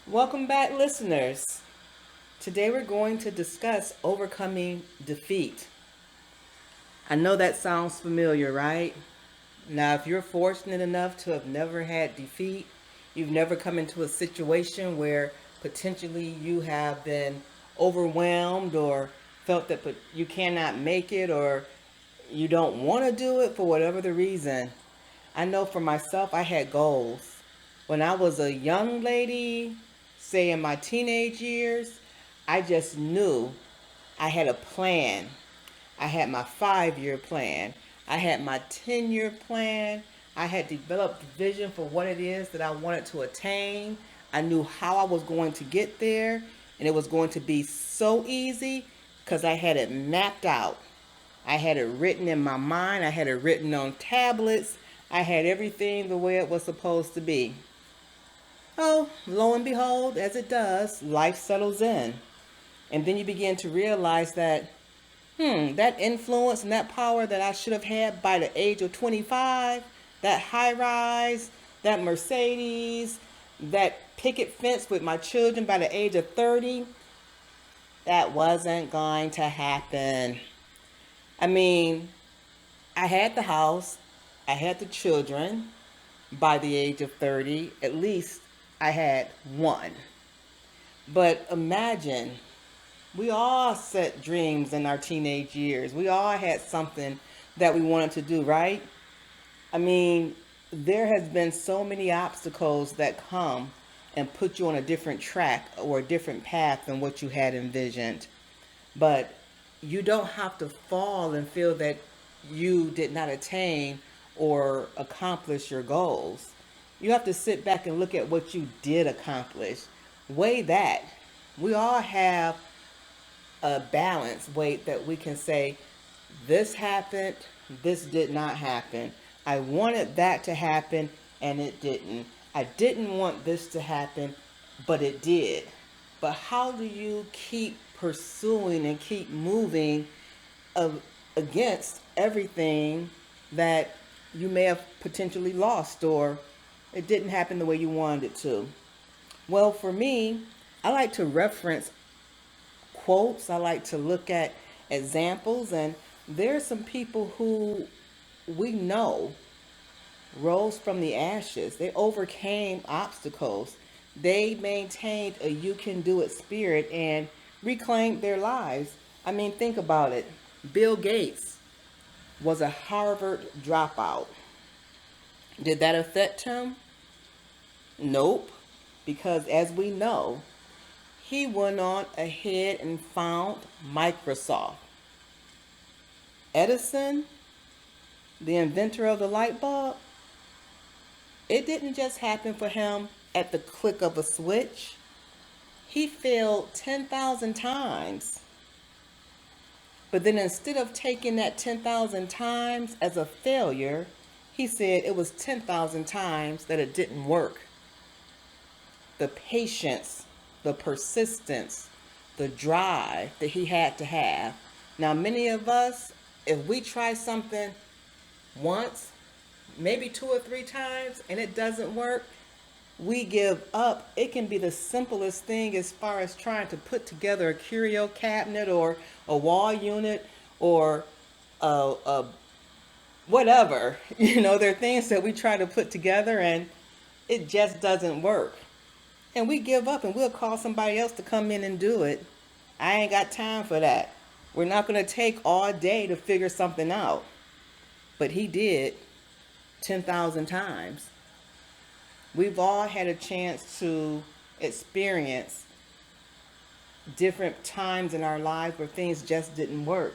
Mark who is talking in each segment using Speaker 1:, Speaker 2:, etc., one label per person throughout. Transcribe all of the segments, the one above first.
Speaker 1: Welcome back, listeners. Today we're going to discuss overcoming defeat. I know that sounds familiar, right? Now, if you're fortunate enough to have never had defeat, you've never come into a situation where potentially you have been overwhelmed or felt that you cannot make it or you don't want to do it for whatever the reason. I know for myself, I had goals. When I was a young lady, say in my teenage years, I just knew I had a plan. I had my 5 year plan. I had my 10-year plan. I had developed the vision for what it is that I wanted to attain. I knew how I was going to get there, and it was going to be so easy because I had it mapped out. I had it written in my mind. I had it written on tablets. I had everything the way it was supposed to be. Oh, lo and behold, as it does, life settles in. And then you begin to realize that, that influence and that power that I should have had by the age of 25, that high rise, that Mercedes, that picket fence with my children by the age of 30, that wasn't going to happen. I mean, I had the house, I had the children by the age of 30, at least I had one. But imagine, we all set dreams in our teenage years. We all had something that we wanted to do, right? I mean, there has been so many obstacles that come and put you on a different track or a different path than what you had envisioned. But you don't have to fall and feel that you did not attain or accomplish your goals. You have to sit back and look at what you did accomplish. Weigh that. We all have a balance weight that we can say, this happened, this did not happen. I wanted that to happen and it didn't. I didn't want this to happen, but it did. But how do you keep pursuing and keep moving against everything that you may have potentially lost or it didn't happen the way you wanted it to? Well, for me, I like to reference quotes. I like to look at examples, and there are some people who we know rose from the ashes. They overcame obstacles. They maintained a you can do it spirit and reclaimed their lives. I mean, think about it. Bill Gates was a Harvard dropout. Did that affect him? Nope. Because as we know, he went on ahead and found Microsoft. Edison, the inventor of the light bulb, it didn't just happen for him at the click of a switch. He failed 10,000 times. But then instead of taking that 10,000 times as a failure, he said it was 10,000 times that it didn't work. The patience, the persistence, the drive that he had to have. Now, many of us, if we try something once, maybe 2 or 3 times, and it doesn't work, we give up. It can be the simplest thing as far as trying to put together a curio cabinet or a wall unit or a whatever. There are things that we try to put together and it just doesn't work. And we give up and we'll call somebody else to come in and do it. I ain't got time for that. We're not going to take all day to figure something out. But he did 10,000 times. We've all had a chance to experience different times in our lives where things just didn't work.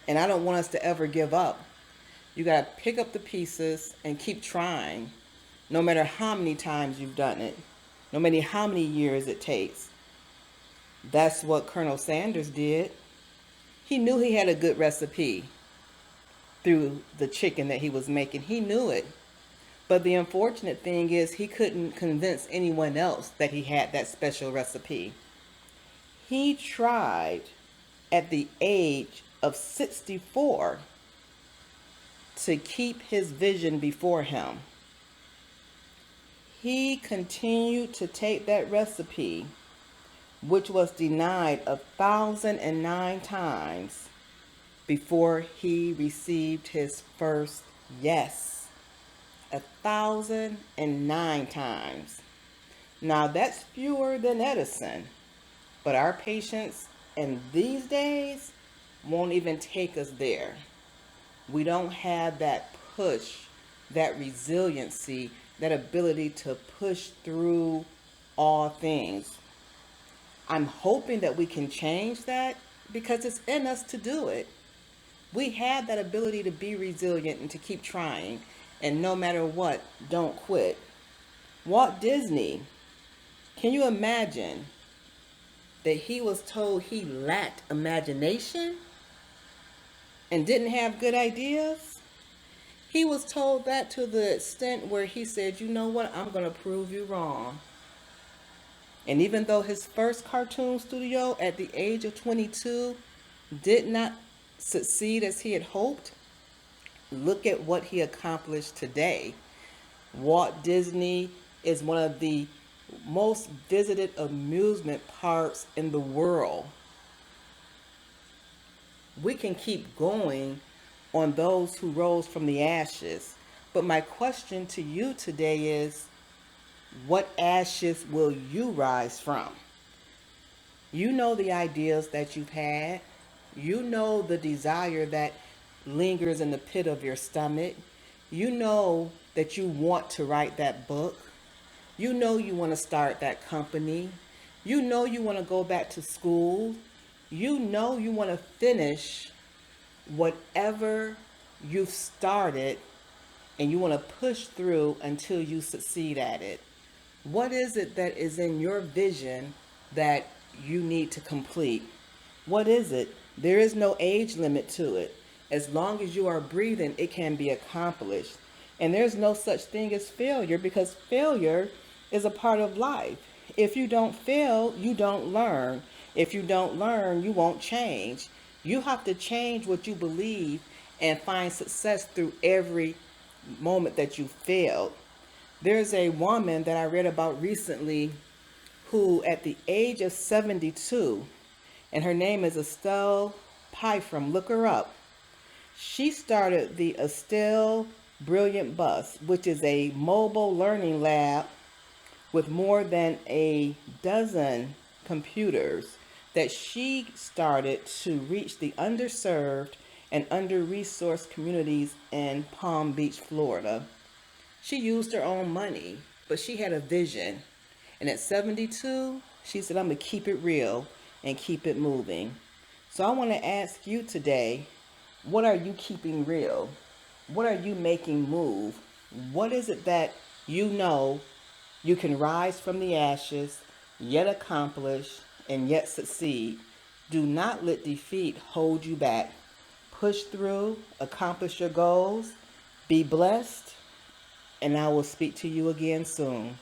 Speaker 1: And I don't want us to ever give up. You got to pick up the pieces and keep trying, no matter how many times you've done it, no matter how many years it takes. That's what Colonel Sanders did. He knew he had a good recipe through the chicken that he was making. He knew it. But the unfortunate thing is he couldn't convince anyone else that he had that special recipe. He tried at the age of 64 to keep his vision before him. he continued to take that recipe, which was denied 1,009 times before he received his first yes. 1,009 times. Now that's fewer than Edison, but our patients in these days won't even take us there. We don't have that push, that resiliency, that ability to push through all things. I'm hoping that we can change that because it's in us to do it. We have that ability to be resilient and to keep trying, and no matter what, don't quit. Walt Disney, can you imagine that he was told he lacked imagination and didn't have good ideas? He was told that to the extent where he said, you know what, I'm going to prove you wrong. And even though his first cartoon studio at the age of 22 did not succeed as he had hoped, look at what he accomplished today. Walt Disney is one of the most visited amusement parks in the world. We can keep going on those who rose from the ashes. But my question to you today is, what ashes will you rise from? You know the ideas that you've had. You know the desire that lingers in the pit of your stomach. You know that you want to write that book. You know you want to start that company. You know you want to go back to school. You know you want to finish whatever you've started, and you want to push through until you succeed at it. What is it that is in your vision that you need to complete? What is it? There is no age limit to it. As long as you are breathing, it can be accomplished. And there's no such thing as failure, because failure is a part of life. If you don't fail, you don't learn. If you don't learn, you won't change. You have to change what you believe and find success through every moment that you failed. There's a woman that I read about recently who, at the age of 72, and her name is Estelle Pyfrom, look her up. She started the Estelle Brilliant Bus, which is a mobile learning lab with more than a dozen computers that she started to reach the underserved and under-resourced communities in Palm Beach, Florida. She used her own money, but she had a vision. And at 72, she said, I'm going to keep it real and keep it moving. So I want to ask you today, what are you keeping real? What are you making move? What is it that you know you can rise from the ashes, yet accomplish, and yet succeed? Do not let defeat hold you back. Push through, accomplish your goals, be blessed, and I will speak to you again soon.